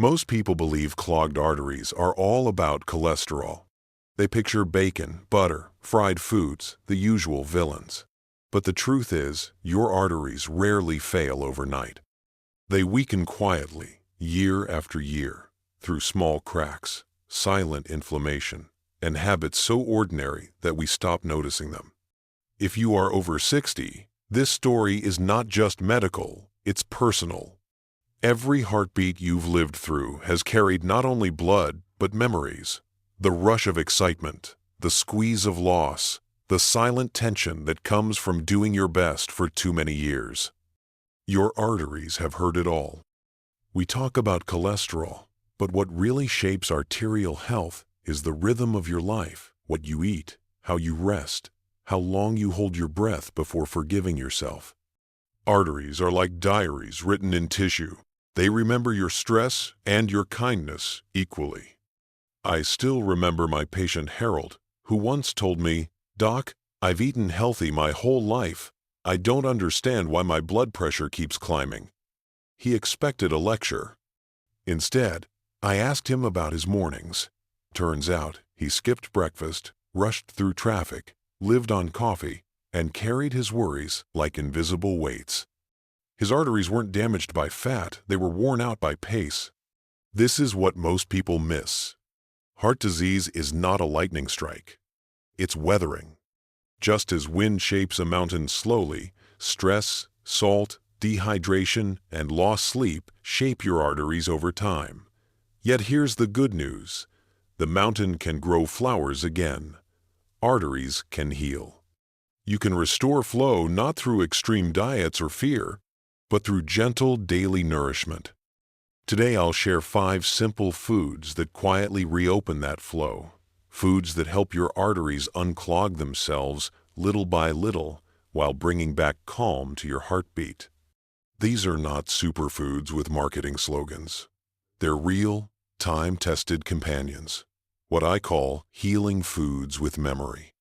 Most people believe clogged arteries are all about cholesterol. They picture bacon, butter, fried foods, the usual villains. But the truth is, your arteries rarely fail overnight. They weaken quietly, year after year, through small cracks, silent inflammation, and habits so ordinary that we stop noticing them. If you are over 60, this story is not just medical, it's personal. Every heartbeat you've lived through has carried not only blood, but memories. The rush of excitement, the squeeze of loss, the silent tension that comes from doing your best for too many years. Your arteries have heard it all. We talk about cholesterol, but what really shapes arterial health is the rhythm of your life, what you eat, how you rest, how long you hold your breath before forgiving yourself. Arteries are like diaries written in tissue. They remember your stress and your kindness equally. I still remember my patient Harold, who once told me, "Doc, I've eaten healthy my whole life. I don't understand why my blood pressure keeps climbing." He expected a lecture. Instead, I asked him about his mornings. Turns out, he skipped breakfast, rushed through traffic, lived on coffee, and carried his worries like invisible weights. His arteries weren't damaged by fat, they were worn out by pace. This is what most people miss. Heart disease is not a lightning strike. It's weathering. Just as wind shapes a mountain slowly, stress, salt, dehydration, and lost sleep shape your arteries over time. Yet here's the good news. The mountain can grow flowers again. Arteries can heal. You can restore flow not through extreme diets or fear, but through gentle daily nourishment. Today I'll share 5 simple foods that quietly reopen that flow. Foods that help your arteries unclog themselves little by little while bringing back calm to your heartbeat. These are not superfoods with marketing slogans. They're real, time-tested companions, what I call healing foods with memory.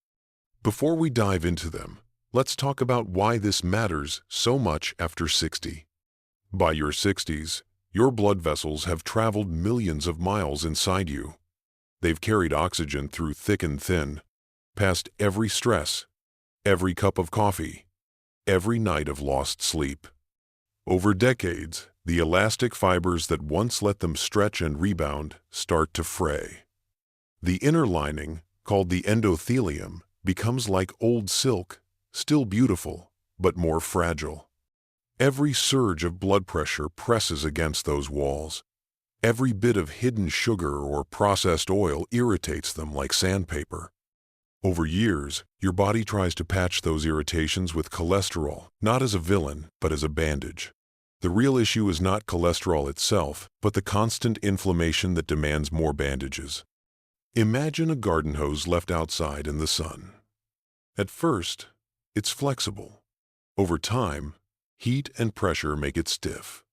Before we dive into them, let's talk about why this matters so much after 60. By your 60s, your blood vessels have traveled millions of miles inside you. They've carried oxygen through thick and thin, past every stress, every cup of coffee, every night of lost sleep. Over decades, the elastic fibers that once let them stretch and rebound start to fray. The inner lining, called the endothelium, becomes like old silk, still beautiful, but more fragile. Every surge of blood pressure presses against those walls. Every bit of hidden sugar or processed oil irritates them like sandpaper. Over years, your body tries to patch those irritations with cholesterol, not as a villain, but as a bandage. The real issue is not cholesterol itself, but the constant inflammation that demands more bandages. Imagine a garden hose left outside in the sun. At first, it's flexible. Over time, heat and pressure make it stiff.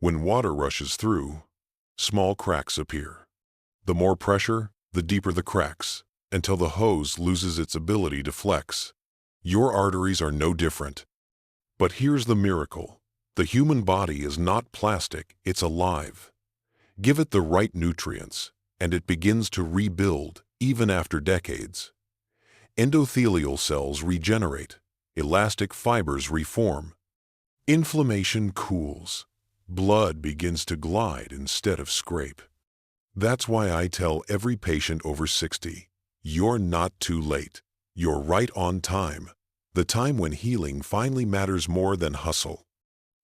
When water rushes through, small cracks appear. The more pressure, the deeper the cracks, until the hose loses its ability to flex. Your arteries are no different. But here's the miracle. The human body is not plastic, it's alive. Give it the right nutrients, and it begins to rebuild, even after decades. Endothelial cells regenerate, elastic fibers reform. Inflammation cools. Blood begins to glide instead of scrape. That's why I tell every patient over 60, you're not too late. You're right on time. The time when healing finally matters more than hustle.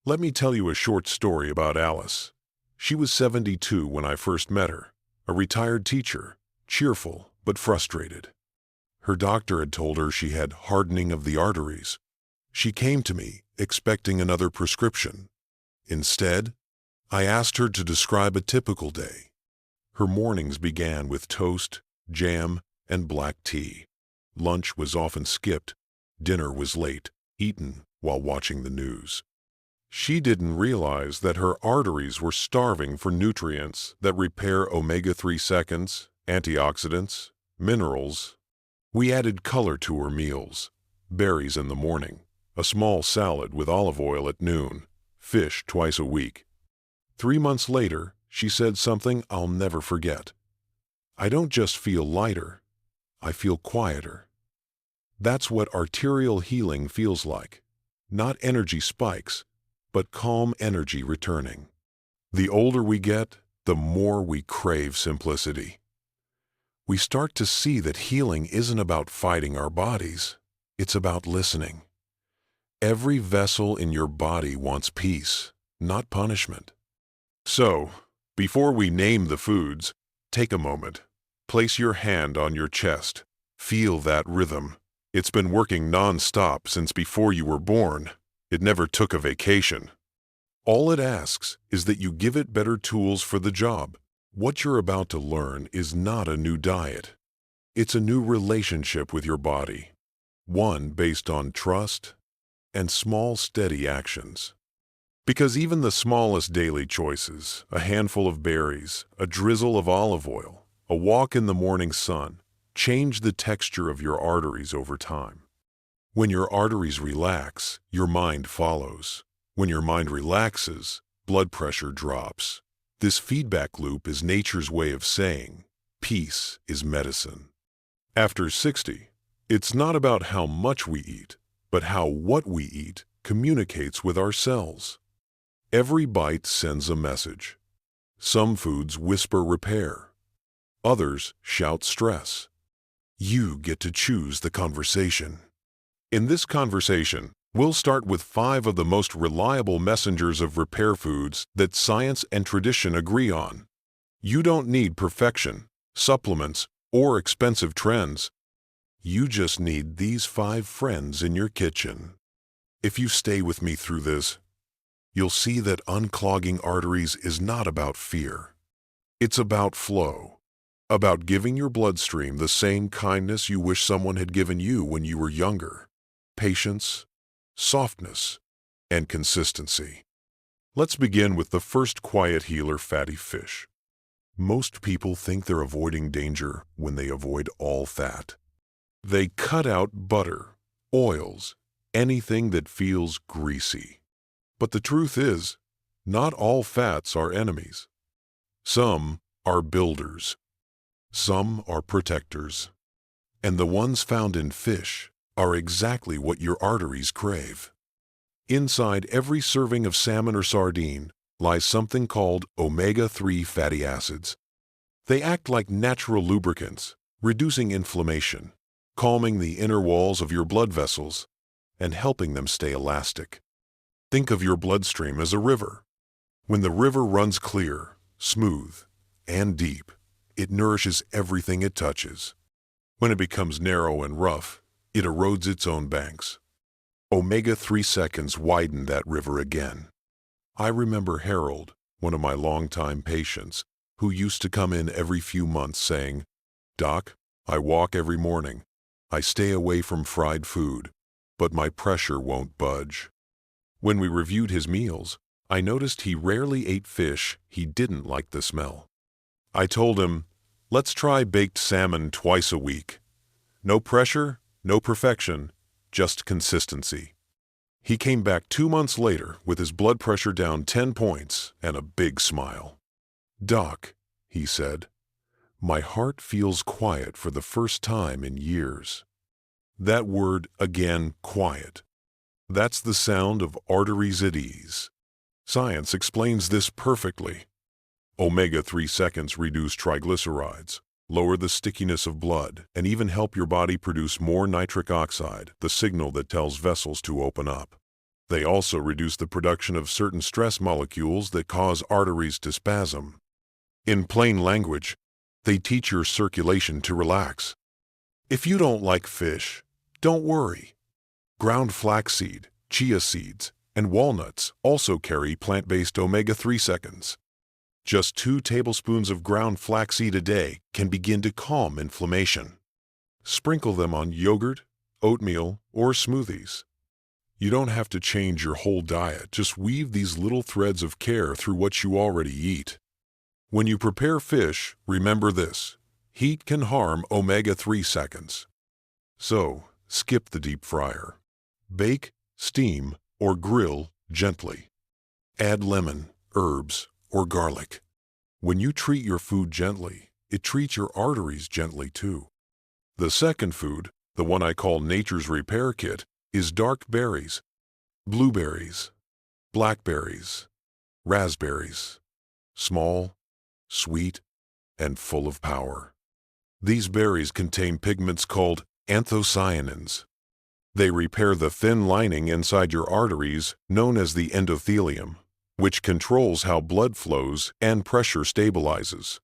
Let me tell you a short story about Alice. She was 72 when I first met her, a retired teacher, cheerful but frustrated. Her doctor had told her she had hardening of the arteries. She came to me, expecting another prescription. Instead, I asked her to describe a typical day. Her mornings began with toast, jam, and black tea. Lunch was often skipped. Dinner was late, eaten while watching the news. She didn't realize that her arteries were starving for nutrients that repair omega-3 seconds, antioxidants, minerals. We added color to her meals, berries in the morning, a small salad with olive oil at noon, fish twice a week. 3 months later, she said something I'll never forget. "I don't just feel lighter, I feel quieter." That's what arterial healing feels like. Not energy spikes, but calm energy returning. The older we get, the more we crave simplicity. We start to see that healing isn't about fighting our bodies, it's about listening. Every vessel in your body wants peace, not punishment. So, before we name the foods, take a moment. Place your hand on your chest. Feel that rhythm. It's been working non-stop since before you were born. It never took a vacation. All it asks is that you give it better tools for the job. What you're about to learn is not a new diet. It's a new relationship with your body. One based on trust and small, steady actions. Because even the smallest daily choices, a handful of berries, a drizzle of olive oil, a walk in the morning sun, change the texture of your arteries over time. When your arteries relax, your mind follows. When your mind relaxes, blood pressure drops. This feedback loop is nature's way of saying, peace is medicine. After 60, it's not about how much we eat, but how what we eat communicates with our cells. Every bite sends a message. Some foods whisper repair. Others shout stress. You get to choose the conversation. In this conversation, we'll start with 5 of the most reliable messengers of repair foods that science and tradition agree on. You don't need perfection, supplements, or expensive trends. You just need these 5 friends in your kitchen. If you stay with me through this, you'll see that unclogging arteries is not about fear. It's about flow, about giving your bloodstream the same kindness you wish someone had given you when you were younger. Patience, softness, and consistency. Let's begin with the first quiet healer, fatty fish. Most people think they're avoiding danger when they avoid all fat. They cut out butter, oils, anything that feels greasy. But the truth is, not all fats are enemies. Some are builders. Some are protectors. And the ones found in fish are exactly what your arteries crave. Inside every serving of salmon or sardine lies something called omega-3 fatty acids. They act like natural lubricants, reducing inflammation, calming the inner walls of your blood vessels, and helping them stay elastic. Think of your bloodstream as a river. When the river runs clear, smooth, and deep, it nourishes everything it touches. When it becomes narrow and rough, it erodes its own banks. Omega-3 seconds widen that river again. I remember Harold, one of my longtime patients, who used to come in every few months saying, "Doc, I walk every morning. I stay away from fried food, but my pressure won't budge." When we reviewed his meals, I noticed he rarely ate fish he didn't like the smell. I told him, "Let's try baked salmon twice a week. No pressure, no perfection, just consistency." He came back 2 months later with his blood pressure down 10 points and a big smile. "Doc," he said, "my heart feels quiet for the first time in years." That word again, quiet. That's the sound of arteries at ease. Science explains this perfectly. Omega-3 seconds reduce triglycerides, lower the stickiness of blood, and even help your body produce more nitric oxide, the signal that tells vessels to open up. They also reduce the production of certain stress molecules that cause arteries to spasm. In plain language, they teach your circulation to relax. If you don't like fish, don't worry. Ground flaxseed, chia seeds, and walnuts also carry plant-based omega-3 seconds. Just 2 tablespoons of ground flaxseed a day can begin to calm inflammation. Sprinkle them on yogurt, oatmeal, or smoothies. You don't have to change your whole diet, just weave these little threads of care through what you already eat. When you prepare fish, remember this: heat can harm omega-3 seconds. So, skip the deep fryer. Bake, steam, or grill gently. Add lemon, herbs, or garlic. When you treat your food gently, it treats your arteries gently too. The second food, the one I call nature's repair kit, is dark berries, blueberries, blackberries, raspberries, small, sweet, and full of power. These berries contain pigments called anthocyanins. They repair the thin lining inside your arteries known as the endothelium, which controls how blood flows and pressure stabilizes.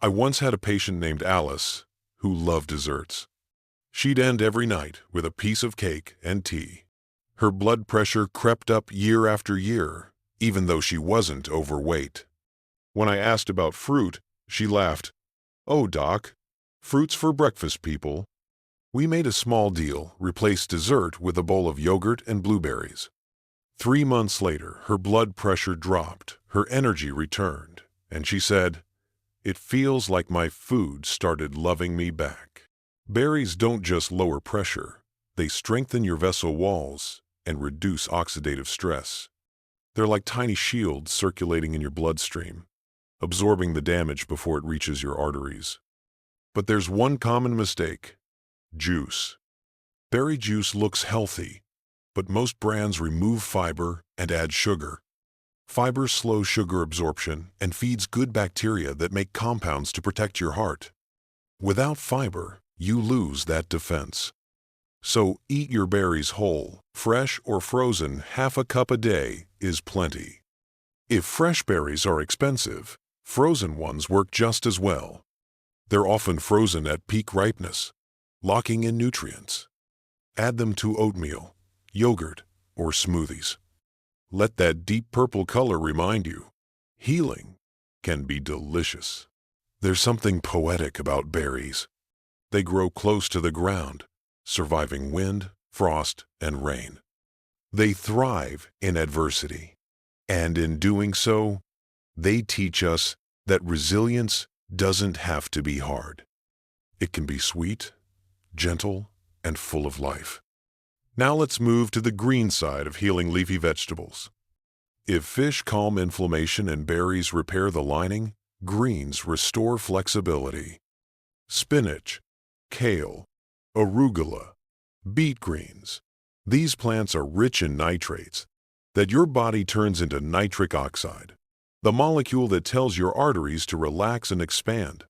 I once had a patient named Alice who loved desserts. She'd end every night with a piece of cake and tea. Her blood pressure crept up year after year, even though she wasn't overweight. When I asked about fruit, she laughed. "Oh, Doc, fruit's for breakfast people." We made a small deal, replaced dessert with a bowl of yogurt and blueberries. 3 months later, her blood pressure dropped, her energy returned, and she said, "It feels like my food started loving me back." Berries don't just lower pressure, they strengthen your vessel walls and reduce oxidative stress. They're like tiny shields circulating in your bloodstream, absorbing the damage before it reaches your arteries. But there's one common mistake: juice. Berry juice looks healthy, but most brands remove fiber and add sugar. Fiber slows sugar absorption and feeds good bacteria that make compounds to protect your heart. Without fiber, you lose that defense. So eat your berries whole, fresh or frozen. Half a cup a day is plenty. If fresh berries are expensive, frozen ones work just as well. They're often frozen at peak ripeness, locking in nutrients. Add them to oatmeal, yogurt, or smoothies. Let that deep purple color remind you, healing can be delicious. There's something poetic about berries. They grow close to the ground, surviving wind, frost, and rain. They thrive in adversity, and in doing so, they teach us that resilience doesn't have to be hard. It can be sweet, gentle, and full of life. Now let's move to the green side of healing leafy vegetables. If fish calm inflammation and berries repair the lining, greens restore flexibility. Spinach, kale, arugula, beet greens. These plants are rich in nitrates that your body turns into nitric oxide, the molecule that tells your arteries to relax and expand.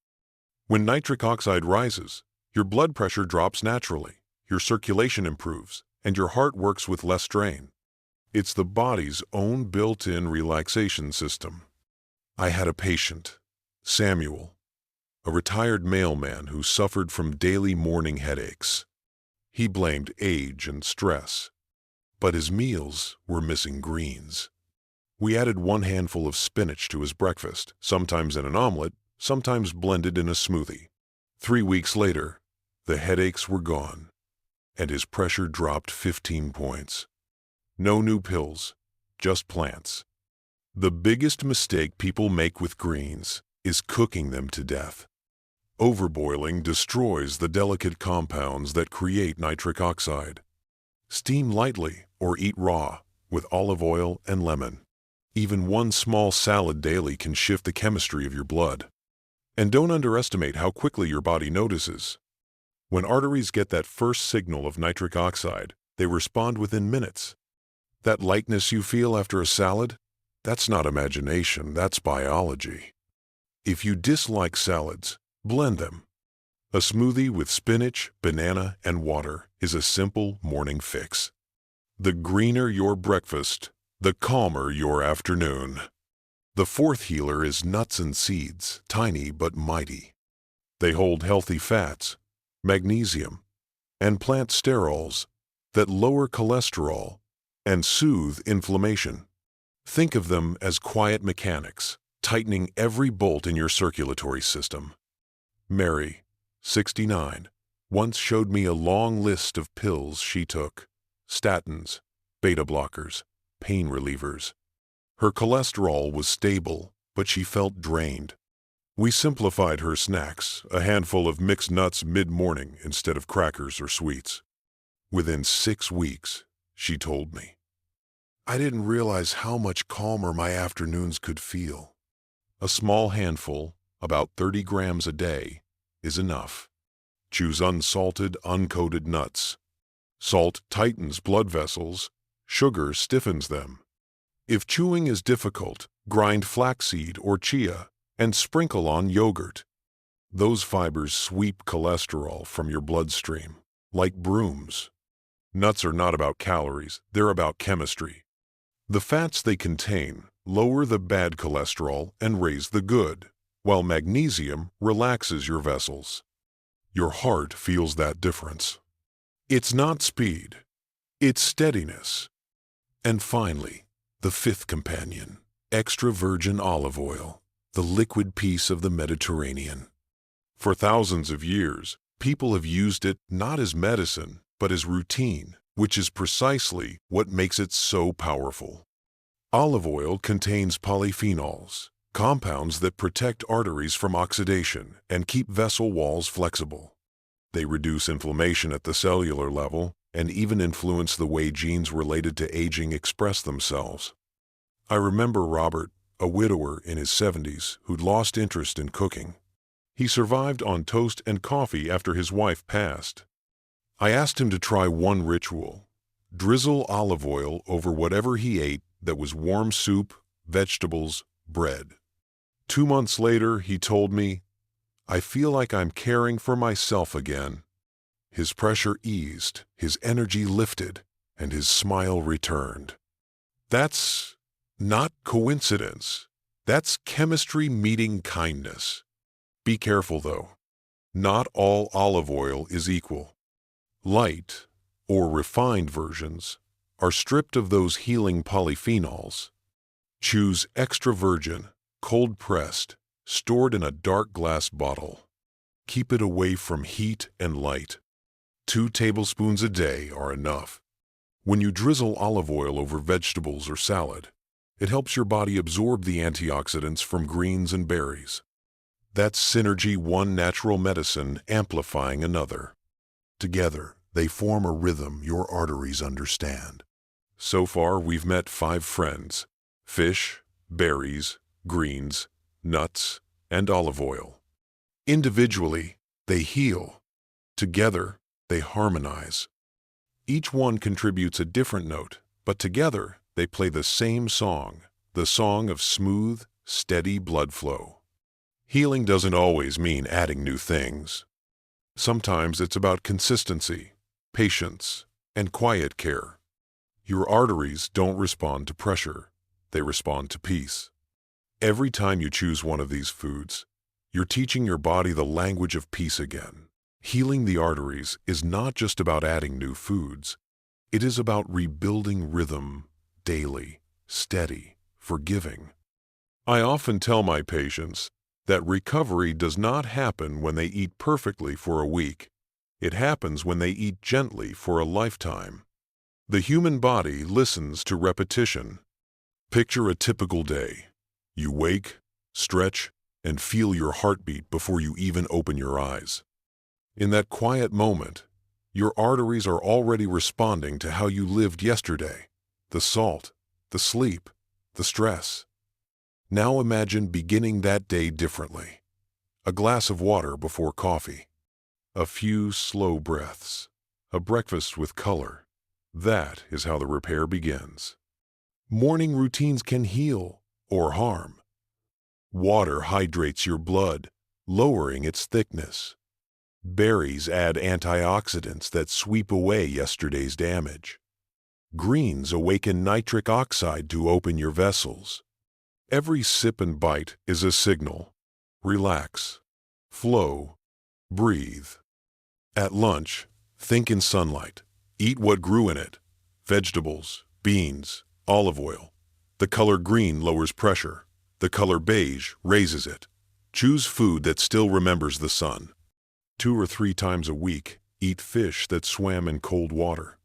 When nitric oxide rises, your blood pressure drops naturally, your circulation improves, and your heart works with less strain. It's the body's own built-in relaxation system. I had a patient, Samuel, a retired mailman who suffered from daily morning headaches. He blamed age and stress, but his meals were missing greens. We added 1 handful of spinach to his breakfast, sometimes in an omelet, sometimes blended in a smoothie. 3 weeks later, the headaches were gone, and his pressure dropped 15 points. No new pills, just plants. The biggest mistake people make with greens is cooking them to death. Overboiling destroys the delicate compounds that create nitric oxide. Steam lightly or eat raw with olive oil and lemon. Even 1 small salad daily can shift the chemistry of your blood. And don't underestimate how quickly your body notices. When arteries get that first signal of nitric oxide, they respond within minutes. That lightness you feel after a salad, that's not imagination, that's biology. If you dislike salads, blend them. A smoothie with spinach, banana, and water is a simple morning fix. The greener your breakfast, the calmer your afternoon. The fourth healer is nuts and seeds, tiny but mighty. They hold healthy fats, magnesium, and plant sterols that lower cholesterol and soothe inflammation. Think of them as quiet mechanics, tightening every bolt in your circulatory system. Mary, 69, once showed me a long list of pills she took: statins, beta blockers, pain relievers. Her cholesterol was stable, but she felt drained. We simplified her snacks, a handful of mixed nuts mid-morning instead of crackers or sweets. Within 6 weeks, she told me, "I didn't realize how much calmer my afternoons could feel." A small handful, about 30 grams a day, is enough. Choose unsalted, uncoated nuts. Salt tightens blood vessels, sugar stiffens them. If chewing is difficult, grind flaxseed or chia and sprinkle on yogurt. Those fibers sweep cholesterol from your bloodstream, like brooms. Nuts are not about calories, they're about chemistry. The fats they contain lower the bad cholesterol and raise the good, while magnesium relaxes your vessels. Your heart feels that difference. It's not speed, it's steadiness. And finally, the fifth companion, extra virgin olive oil, the liquid peace of the Mediterranean. For thousands of years, people have used it not as medicine, but as routine, which is precisely what makes it so powerful. Olive oil contains polyphenols, compounds that protect arteries from oxidation and keep vessel walls flexible. They reduce inflammation at the cellular level and even influence the way genes related to aging express themselves. I remember Robert, a widower in his 70s who'd lost interest in cooking. He survived on toast and coffee after his wife passed. I asked him to try one ritual: drizzle olive oil over whatever he ate that was warm soup, vegetables, bread. 2 months later, he told me, "I feel like I'm caring for myself again." His pressure eased, his energy lifted, and his smile returned. That's not coincidence. That's chemistry meeting kindness. Be careful, though. Not all olive oil is equal. Light, or refined versions, are stripped of those healing polyphenols. Choose extra virgin, cold-pressed, stored in a dark glass bottle. Keep it away from heat and light. 2 tablespoons a day are enough. When you drizzle olive oil over vegetables or salad, it helps your body absorb the antioxidants from greens and berries. That's synergy, one natural medicine amplifying another. Together, they form a rhythm your arteries understand. So far, we've met 5 friends: fish, berries, greens, nuts, and olive oil. Individually, they heal. Together, they harmonize. Each one contributes a different note, but together they play the same song, the song of smooth, steady blood flow. Healing doesn't always mean adding new things. Sometimes it's about consistency, patience, and quiet care. Your arteries don't respond to pressure, they respond to peace. Every time you choose one of these foods, you're teaching your body the language of peace again. Healing the arteries is not just about adding new foods. It is about rebuilding rhythm, daily, steady, forgiving. I often tell my patients that recovery does not happen when they eat perfectly for a week. It happens when they eat gently for a lifetime. The human body listens to repetition. Picture a typical day. You wake, stretch, and feel your heartbeat before you even open your eyes. In that quiet moment, your arteries are already responding to how you lived yesterday: the salt, the sleep, the stress. Now imagine beginning that day differently. A glass of water before coffee. A few slow breaths. A breakfast with color. That is how the repair begins. Morning routines can heal or harm. Water hydrates your blood, lowering its thickness. Berries add antioxidants that sweep away yesterday's damage. Greens awaken nitric oxide to open your vessels. Every sip and bite is a signal. Relax, flow, breathe. At lunch, think in sunlight. Eat what grew in it: vegetables, beans, olive oil. The color green lowers pressure. The color beige raises it. Choose food that still remembers the sun. 2 or 3 times a week, eat fish that swam in cold water.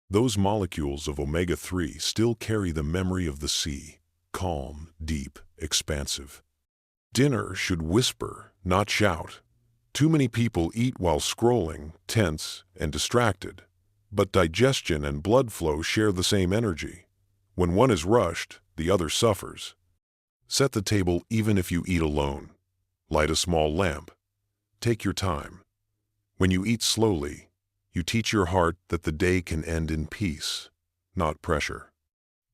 Those molecules of omega-3 still carry the memory of the sea: calm, deep, expansive. Dinner should whisper, not shout. Too many people eat while scrolling, tense and distracted. But digestion and blood flow share the same energy. When one is rushed, the other suffers. Set the table even if you eat alone. Light a small lamp. Take your time. When you eat slowly, you teach your heart that the day can end in peace, not pressure.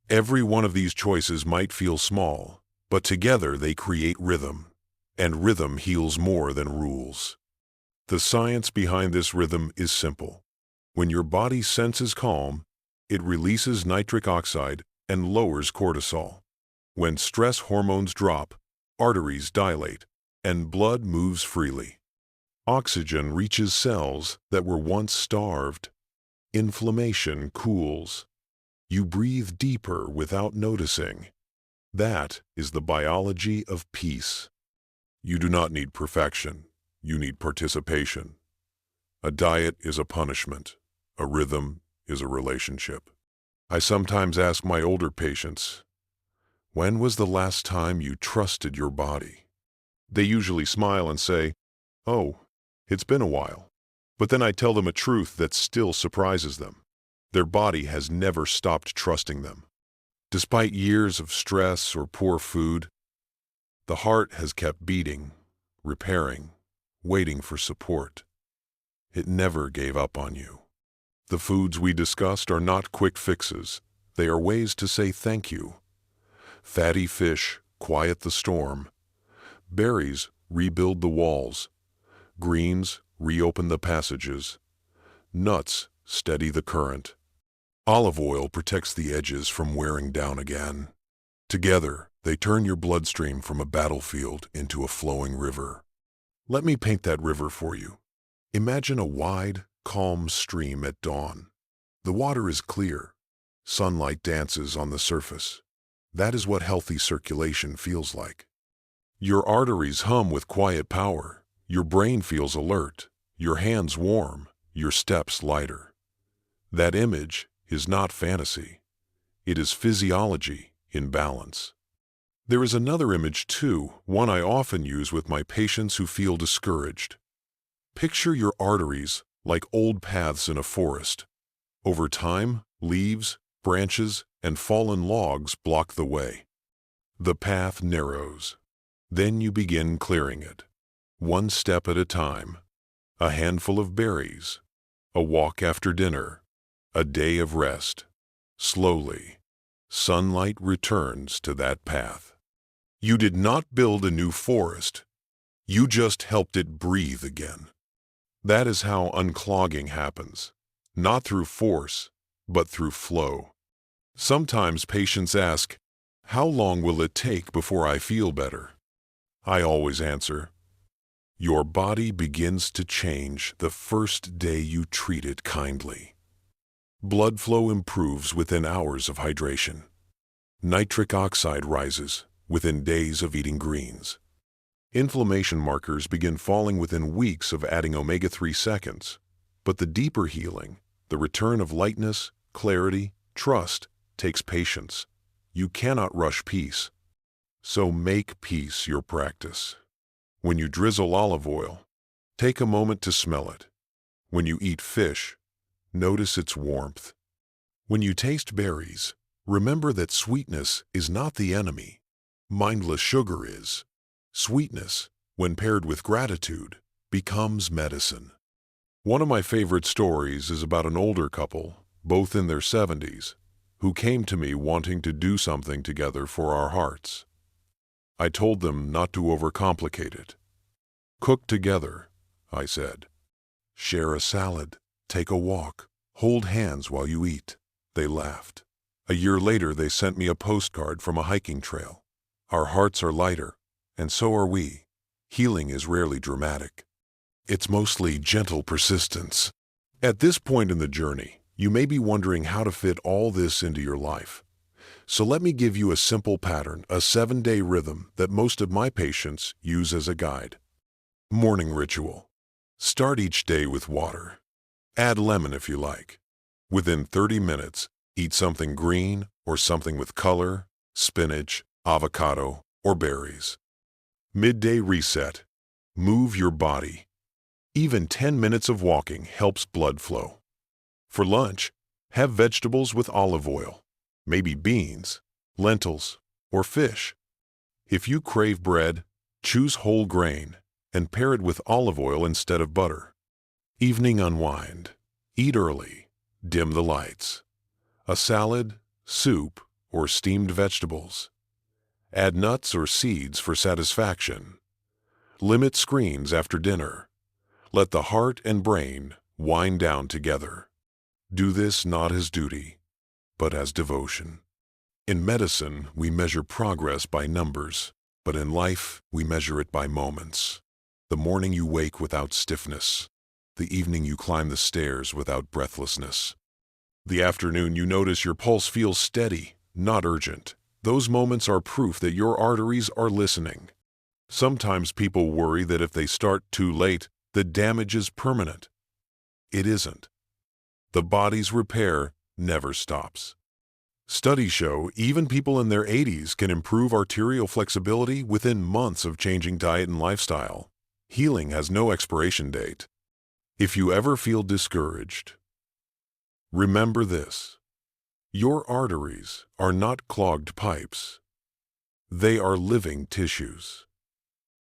Every one of these choices might feel small, but together they create rhythm, and rhythm heals more than rules. The science behind this rhythm is simple. When your body senses calm, it releases nitric oxide and lowers cortisol. When stress hormones drop, arteries dilate, and blood moves freely. Oxygen reaches cells that were once starved. Inflammation cools. You breathe deeper without noticing. That is the biology of peace. You do not need perfection. You need participation. A diet is a punishment. A rhythm is a relationship. I sometimes ask my older patients, when was the last time you trusted your body? They usually smile and say, oh, it's been a while. But then I tell them a truth that still surprises them. Their body has never stopped trusting them. Despite years of stress or poor food, the heart has kept beating, repairing, waiting for support. It never gave up on you. The foods we discussed are not quick fixes. They are ways to say thank you. Fatty fish quiet the storm. Berries rebuild the walls. Greens reopen the passages. Nuts steady the current. Olive oil protects the edges from wearing down again. Together, they turn your bloodstream from a battlefield into a flowing river. Let me paint that river for you. Imagine a wide, calm stream at dawn. The water is clear. Sunlight dances on the surface. That is what healthy circulation feels like. Your arteries hum with quiet power. Your brain feels alert. Your hands warm. Your steps lighter. That image is not fantasy. It is physiology in balance. There is another image too, one I often use with my patients who feel discouraged. Picture your arteries like old paths in a forest. Over time, leaves, branches, and fallen logs block the way. The path narrows. Then you begin clearing it. One step at a time. A handful of berries. A walk after dinner. A day of rest. Slowly, sunlight returns to that path. You did not build a new forest. You just helped it breathe again. That is how unclogging happens. Not through force, but through flow. Sometimes patients ask, how long will it take before I feel better? I always answer, your body begins to change the first day you treat it kindly. Blood flow improves within hours of hydration. Nitric oxide rises within days of eating greens. Inflammation markers begin falling within weeks of adding omega-3 seconds. But the deeper healing, the return of lightness, clarity, trust, takes patience. You cannot rush peace. So make peace your practice. When you drizzle olive oil, take a moment to smell it. When you eat fish, notice its warmth. When you taste berries, remember that sweetness is not the enemy. Mindless sugar is. Sweetness, when paired with gratitude, becomes medicine. One of my favorite stories is about an older couple, both in their 70s, who came to me wanting to do something together for our hearts. I told them not to overcomplicate it. Cook together, I said. Share a salad. Take a walk. Hold hands while you eat. They laughed. A year later, they sent me a postcard from a hiking trail. Our hearts are lighter, and so are we. Healing is rarely dramatic. It's mostly gentle persistence. At this point in the journey, you may be wondering how to fit all this into your life. So let me give you a simple pattern, a 7-day rhythm that most of my patients use as a guide. Morning ritual. Start each day with water. Add lemon if you like. Within 30 minutes, eat something green or something with color, spinach, avocado, or berries. Midday reset. Move your body. Even 10 minutes of walking helps blood flow. For lunch, have vegetables with olive oil, maybe beans, lentils, or fish. If you crave bread, choose whole grain and pair it with olive oil instead of butter. Evening unwind. Eat early. Dim the lights. A salad, soup, or steamed vegetables. Add nuts or seeds for satisfaction. Limit screens after dinner. Let the heart and brain wind down together. Do this not as duty, but as devotion. In medicine, we measure progress by numbers, but in life, we measure it by moments. The morning you wake without stiffness. The evening you climb the stairs without breathlessness. The afternoon you notice your pulse feels steady, not urgent. Those moments are proof that your arteries are listening. Sometimes people worry that if they start too late, the damage is permanent. It isn't. The body's repair never stops. Studies show even people in their 80s can improve arterial flexibility within months of changing diet and lifestyle. Healing has no expiration date. If you ever feel discouraged, remember this. Your arteries are not clogged pipes. They are living tissues.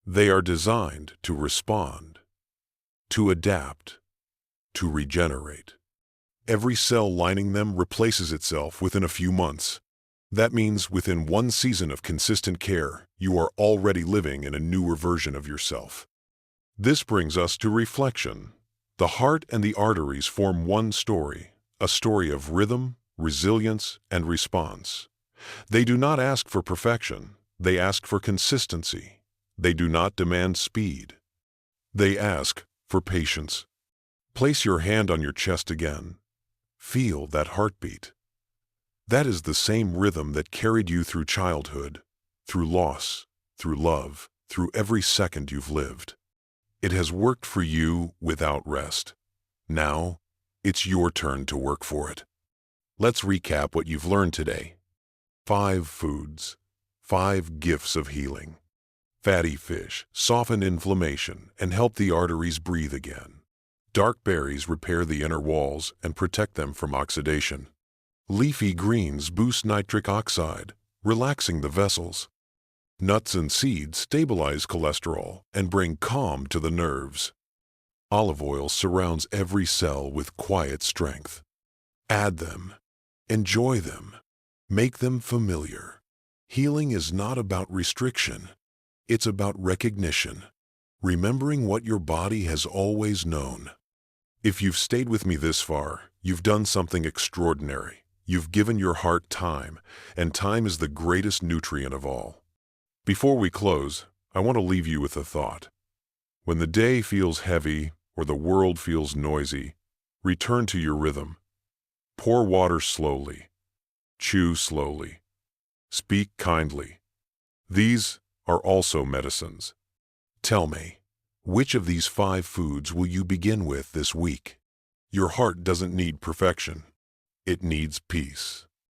They are designed to respond, to adapt, to regenerate. Every cell lining them replaces itself within a few months. That means within one season of consistent care, you are already living in a newer version of yourself. This brings us to reflection. The heart and the arteries form one story, a story of rhythm, resilience, and response. They do not ask for perfection. They ask for consistency. They do not demand speed. They ask for patience. Place your hand on your chest again. Feel that heartbeat. That is the same rhythm that carried you through childhood, through loss, through love, through every second you've lived. It has worked for you without rest. Now, it's your turn to work for it. Let's recap what you've learned today. 5 foods, 5 gifts of healing. Fatty fish soften inflammation and help the arteries breathe again. Dark berries repair the inner walls and protect them from oxidation. Leafy greens boost nitric oxide, relaxing the vessels. Nuts and seeds stabilize cholesterol and bring calm to the nerves. Olive oil surrounds every cell with quiet strength. Add them. Enjoy them. Make them familiar. Healing is not about restriction. It's about recognition, remembering what your body has always known. If you've stayed with me this far, you've done something extraordinary. You've given your heart time, and time is the greatest nutrient of all. Before we close, I want to leave you with a thought. When the day feels heavy or the world feels noisy, return to your rhythm. Pour water slowly. Chew slowly. Speak kindly. These are also medicines. Tell me, which of these 5 foods will you begin with this week? Your heart doesn't need perfection. It needs peace.